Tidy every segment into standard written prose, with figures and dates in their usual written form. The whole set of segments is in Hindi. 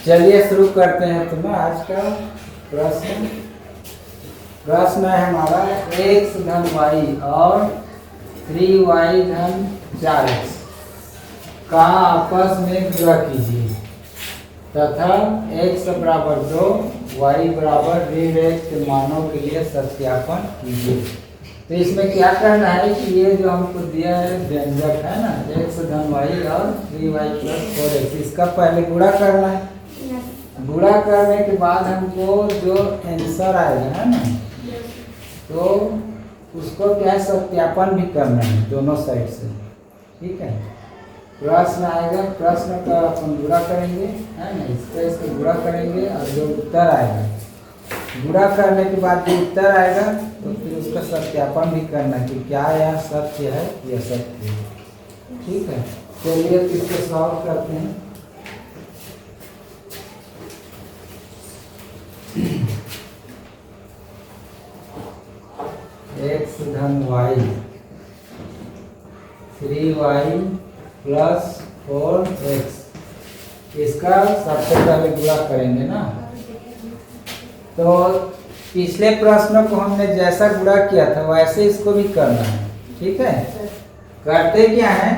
चलिए शुरू करते हैं। तुम्हें आज का प्रश्न है हमारा x धन y और 3y धन 4x का आपस में गुणा कीजिए तथा x बराबर 2 y बराबर ऋण 1 के मानों के लिए सत्यापन कीजिए। तो इसमें क्या करना है कि ये जो हमको दिया है व्यंजक है ना x धन y और 3y प्लस 4x, इसका पहले गुणा करना है। गुणा करने के बाद हमको जो आंसर आएगा है ना तो उसको क्या सत्यापन भी करना है दोनों साइड से। ठीक है, प्रश्न आएगा, प्रश्न का अपन गुणा करेंगे है ना, इसका गुणा करेंगे और जो उत्तर आएगा गुणा करने के बाद जो उत्तर आएगा तो फिर उसका सत्यापन भी करना कि क्या यह सत्य है या सत्य है। ठीक है, चलिए इसको सॉल्व करते हैं। x धन y 3y प्लस 4x, इसका सबसे पहले गुणा करेंगे ना। तो पिछले प्रश्न को हमने जैसा गुणा किया था वैसे इसको भी करना है। ठीक है, करते क्या है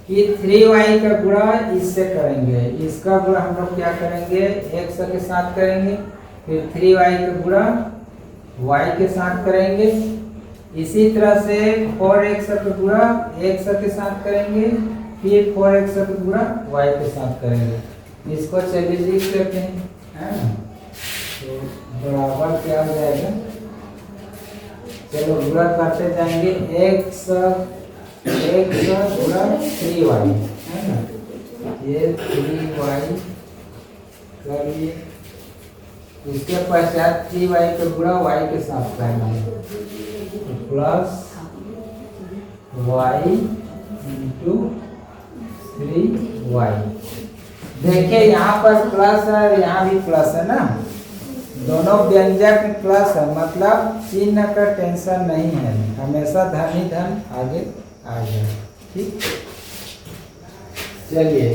कि 3y का गुणा इससे करेंगे, इसका गुणा हम लोग क्या करेंगे x के साथ करेंगे, फिर 3y का गुणा y के साथ करेंगे, इसी तरह से 4x का गुणा x के साथ करेंगे, फिर 4x का गुणा y के साथ करेंगे। इसको चलिए लिख लेते हैं है ना। तो बराबर क्या हो जाएगा, चलो गुणा करते जाएंगे, x गुणा 3y है ना, ये 3y कर लिए, इसके पश्चात 3y का गुणा y के साथ करना है, प्लस y इंटू 3y। देखिए यहाँ पर प्लस है, यहाँ भी प्लस है ना, दोनों व्यंजक में प्लस है, मतलब चिन्ह का टेंशन नहीं है, हमेशा धन ही धन आगे आ जाए। ठीक, चलिए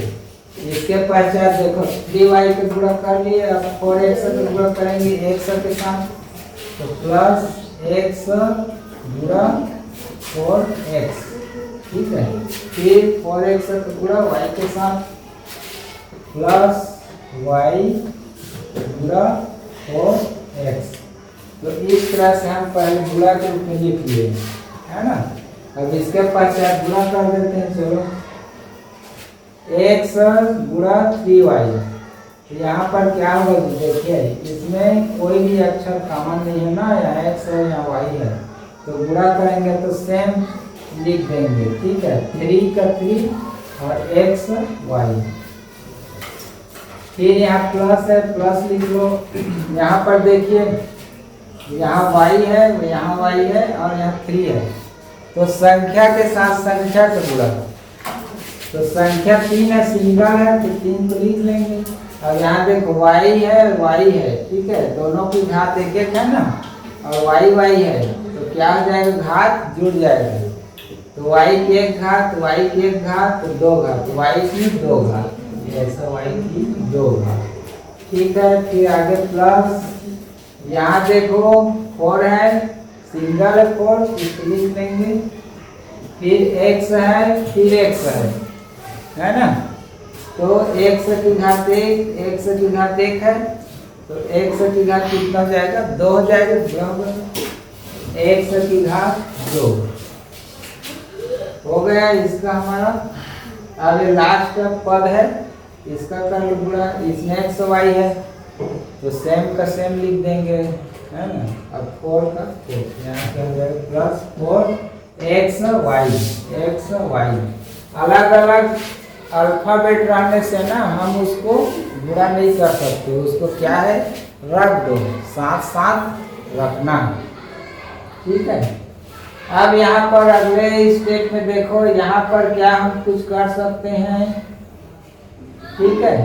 इसके पश्चात देखो 3y का गुणा कर लिए, अब 4x का गुणा करेंगे x के साथ, तो प्लस x गुणा 4x। ठीक है, फिर 4x का गुणा y के साथ, प्लस y गुणा 4x। तो इस तरह से हम पहले गुणा के रूप में लिख लिए है ना। अब इसके पश्चात गुणा कर देते हैं। चलो x गुणा 3y, यहाँ पर क्या होगा देखिए, इसमें कोई भी अक्षर कॉमन नहीं है ना, यहाँ x है यहाँ y है, तो गुणा करेंगे तो सेम लिख देंगे। ठीक है, 3 का 3 और x y, फिर यहाँ प्लस है, प्लस लिख लो। यहाँ पर देखिए यहाँ y है, यहाँ y है और यहाँ 3 है, तो संख्या के साथ संख्या का गुणा, तो संख्या 3 है, सिंगल है तो 3 को लिख लेंगे। और यहाँ देखो y है, ठीक है, दोनों की घात एक एक है ना, और y है तो क्या हो जाएगा, घात जुड़ जाएगा, तो y की एक घात, y की एक घात, तो 2 घात, y की 2 घात, ऐसा y की 2 घात। ठीक है, फिर आगे प्लस, यहाँ देखो 4 है, सिंगल है 4, इसको लिख लेंगे, फिर x है, फिर x है ना, तो x की घात 1, x की घात 1 है, तो x की घात कितना हो जाएगा, 2 हो जाएगा, बराबर x की घात 2 हो गया इसका हमारा। अभी लास्ट का पद है, इसका कर लो गुणा, इसमें x y है तो सेम का सेम लिख देंगे है ना। अब 4 का 4, यहाँ क्या हो जाएगा, प्लस 4 x y। अलग अलग अल्फाबेट रहने से ना हम उसको गुणा नहीं कर सकते, उसको क्या है रख दो, साथ साथ रखना। ठीक है, अब यहाँ पर अगले स्टेप में देखो, यहाँ पर क्या हम कुछ कर सकते हैं। ठीक है,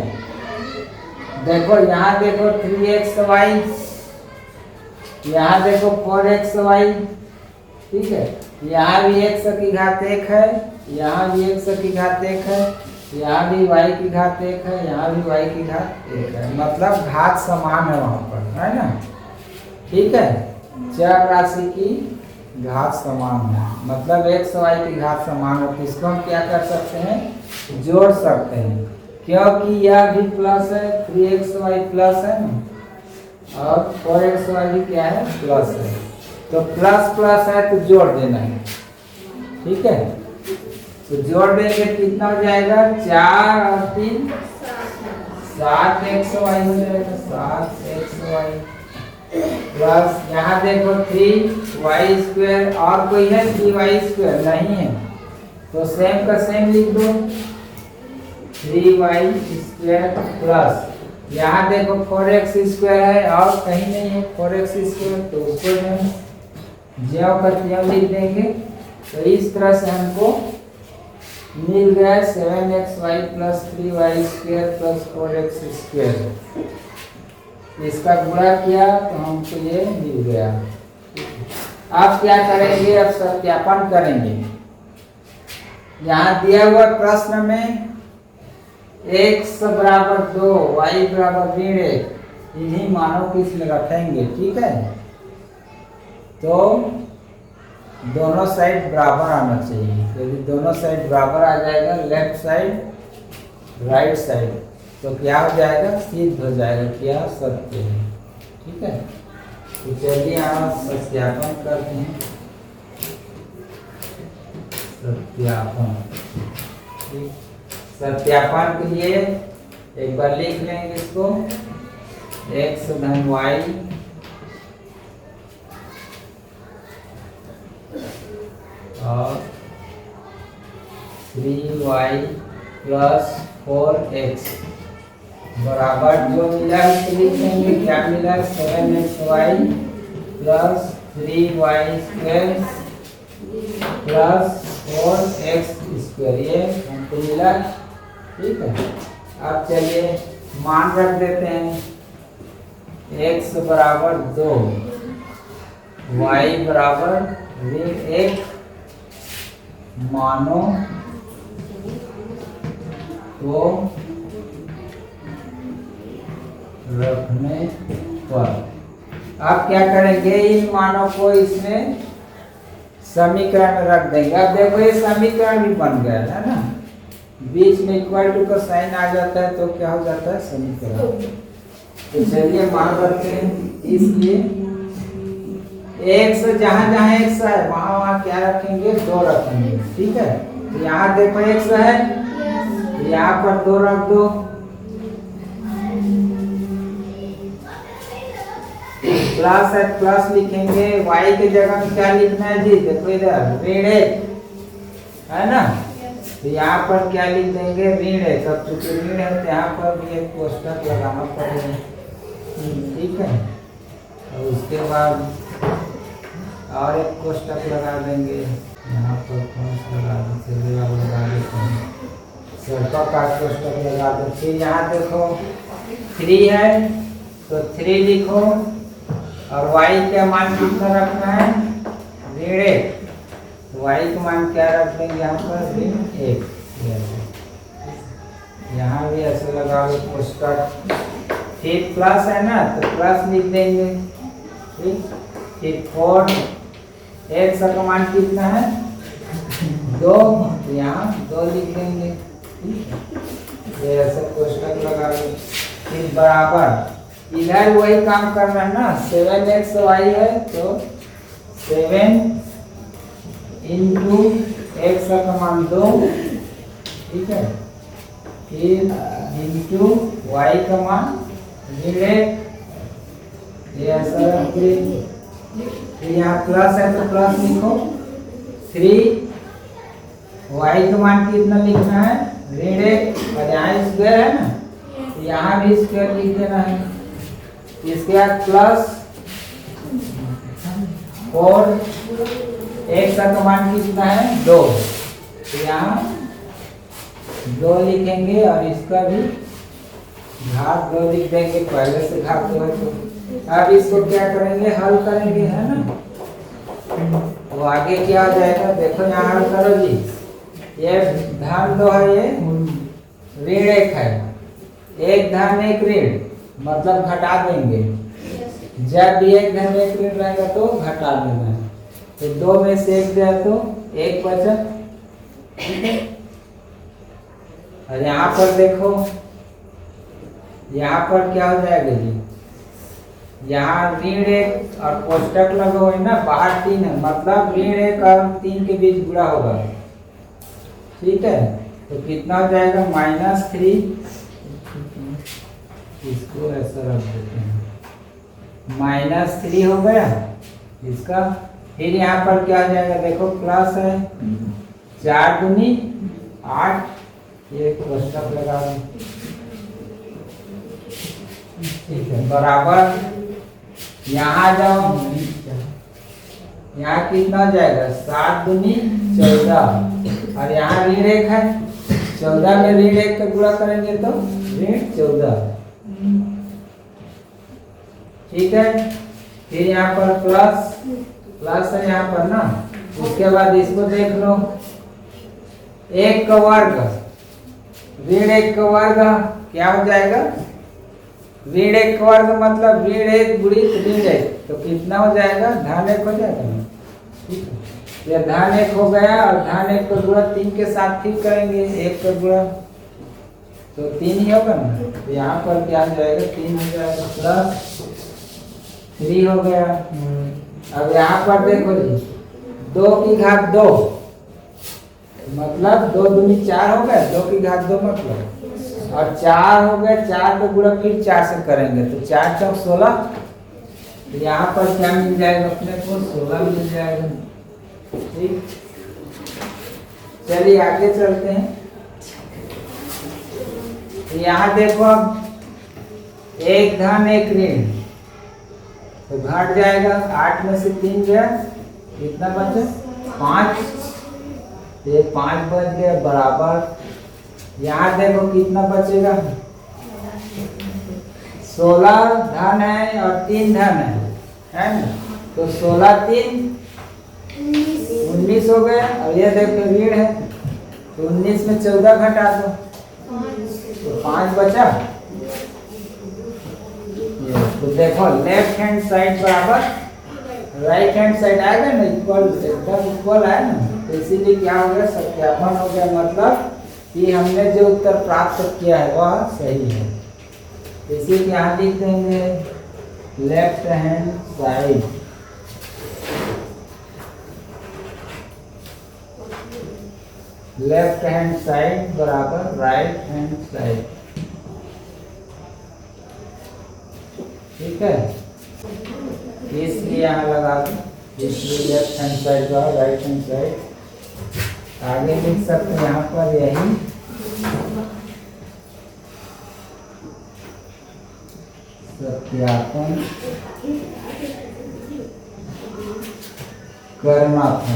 देखो यहाँ देखो 3xy, यहाँ देखो 4xy। ठीक है, यहाँ भी x की घात 1 है, यहाँ भी x की घात 1 है, यहाँ भी y की घात 1 है, यहाँ भी y की घात 1 है, मतलब घात समान है वहाँ पर, है ना। ठीक है, चर राशि की घात समान है, मतलब x y की घात समान है, तो इसको हम क्या कर सकते हैं, जोड़ सकते हैं, क्योंकि यह भी प्लस है, 3xy प्लस है ना, और 4xy भी क्या है, प्लस है, तो प्लस प्लस है तो जोड़ देना है। ठीक है, तो जोड़ देंगे कितना हो जाएगा, 4 और 3 7xy हो जाएगा, 7xy प्लस यहाँ देखो 3y² और कोई है 3y² नहीं है, तो सेम का सेम लिख दो, 3y² प्लस यहाँ देखो 4x² है और कहीं नहीं है 4x², तो उसको हम ज्यों का त्यों लिख देंगे। तो इस तरह से हमको मिल गया 7xy plus 3y² plus 4x²। इसका गुणा किया तो हमको ये मिल गया। अब क्या करेंगे, अब सत्यापन करेंगे। यहाँ दिया हुआ प्रश्न में x बराबर 2 y बराबर 1 इन्हीं मानों को इसमें रखेंगे। ठीक है, तो दोनों साइड बराबर आना चाहिए, यदि दोनों साइड बराबर आ जाएगा, लेफ्ट साइड राइट साइड, तो क्या हो जाएगा, सिद्ध हो जाएगा, क्या सत्य है। ठीक है, तो चलिए आप सत्यापन करते हैं। सत्यापन, ठीक, सत्यापन के लिए एक बार लिख लेंगे इसको, x धन y और 3y प्लस 4x बराबर जो मिला है उसको लिख देंगे, क्या मिला, 7xy plus 3y² plus 4x², ये हमको मिला। ठीक है, अब चलिए मान रख देते हैं, x बराबर 2 y बराबर 1 मानो तो रखने पर आप क्या करेंगे, इन मानों को इसमें समीकरण में रख देंगे। अब देखो ये समीकरण भी बन गया है ना, बीच में इक्वल टू का साइन आ जाता है तो क्या हो जाता है, समीकरण। तो चलिए मान रखते हैं, इसलिए x जहां जहां x है वहां वहां क्या रखेंगे, 2 रखेंगे। ठीक है, तो यहाँ देखो x है, यहाँ पर 2 रख दो, प्लस है, प्लस लिखेंगे, y की जगह में क्या लिखना है जी, देखो इधर ऋण 1 है ना, तो यहाँ पर क्या लिख देंगे, ऋण 1। अब चूंकि ऋण है तो यहाँ पर भी एक कोष्टक लगाना पड़ेगा। ठीक है, और उसके बाद और एक कोष्टक लगा देंगे, यहाँ पर कौन सा लगा देते हैं, सर्पाकार कोष्टक लगा दो। फिर यहाँ देखो 3 है तो 3 लिखो, और y का मान कितना रखना है, ऋण 1, y का मान क्या रख देंगे यहाँ पर, ऋण 1। यहाँ भी ऐसे लगा लो कोष्टक, फिर प्लस है ना तो प्लस लिख देंगे। ठीक, फिर 4 x का मान कितना है, 2, तो यहाँ 2 लिख देंगे। ये ऐसे कोष्टक लगा लो, फिर बराबर इधर वही काम करना है ना, 7xy है तो 7 इंटू x का मान 2। ठीक है, फिर इंटू y का मान ऋण 1, ये ऐसा रखिए। फिर यहाँ प्लस है तो प्लस लिखो, 3 y का मान कितना लिखना है, ऋण 1, और यहाँ स्क्वायर है ना तो यहाँ भी स्क्वायर लिख देना है। इसके बाद प्लस 4 x का मान कितना है, 2, तो यहाँ 2 लिखेंगे और इसका भी घात 2 लिख देंगे, पहले से घात 2 है तो। अब इसको क्या करेंगे, हल करेंगे, है ना, तो आगे क्या हो जाएगा, देखो यहाँ हल करो जी, ये धन 2 है, ये ऋण एक है, एक धन एक ऋण, मतलब घटा देंगे। जब भी एक धन एक ऋण रहेगा तो घटा देना है। तो 2 में से 1 गया तो 1 बचा, ठीक है। और यहाँ पर देखो, यहाँ पर क्या हो जाएगा जी, यहाँ ऋण 1 और कोष्टक लगा हुआ है ना, बाहर 3 है, मतलब ऋण 1 और 3 के बीच गुणा होगा, ठीक है। तो कितना हो जाएगा -3, इसको ऐसा रख देते हैं, -3 हो गया इसका। फिर यहाँ पर क्या हो जाएगा देखो, प्लस है 4 दूनी 8, ये कोष्टक लगा दें, ठीक है, बराबर। यहाँ जाओ, यहाँ कितना हो जाएगा 7 दूनी 14, और यहाँ ऋण 1 है, 14 में ऋण 1 का गुणा करेंगे तो ऋण 14, ठीक है। फिर यहाँ पर प्लस है यहाँ पर ना, उसके बाद इसको देख लो, 1 का वर्ग ऋण 1 का वर्ग क्या हो जाएगा, ऋण 1 का वर्ग मतलब ऋण 1 गुणित ऋण 1, तो कितना हो जाएगा, धन 1 हो जाएगा ना, ठीक है। ये धन 1 हो गया, और धन 1 का गुणा 3 के साथ ठीक करेंगे, 1 का गुणा तो 3 ही होगा ना। तो यहाँ पर क्या हो जाएगा, 3 हो जाएगा, प्लस 3 हो गया। अब यहाँ पर देखो जी, 2 की घात 2 मतलब 2 दूनी 4 हो गया, 2 की घात 2 मतलब, और 4 हो गया, 4 का गुणा फिर 4 से करेंगे तो 4 चौक 16। तो यहाँ पर क्या मिल जाएगा अपने को, 16 मिल जाएगा, ठीक। चलिए आगे चलते हैं। तो यहाँ देखो, अब एक धन एक ऋण, तो घट जाएगा, 8 में से 3 गया, कितना बचा 5, ये 5 बच गया, बराबर। यहाँ देखो कितना बचेगा, 16 धन है और 3 धन है ना, तो 16 3 19 हो गया, और ये देखो ऋण है, तो 19 में 14 घटा दो, तो 5 बचा। तो देखो लेफ्ट हैंड साइड बराबर राइट हैंड साइड आएगा ना, इक्वल, एकदम इक्वल है ना, तो इसीलिए क्या हो गया, सत्यापन हो गया, मतलब कि हमने जो उत्तर प्राप्त किया है वह सही है। इसीलिए यहाँ लिख देंगे left hand side, left hand side बराबर राइट हैंड साइड, ठीक है। इसलिए यहाँ लगा दो, इसलिए लेफ्ट हैंड साइड का राइट हैंड साइड। आगे लिख सकते हैं यहाँ पर यही सत्यापन करना था,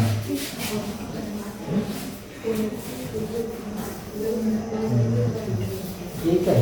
ठीक है।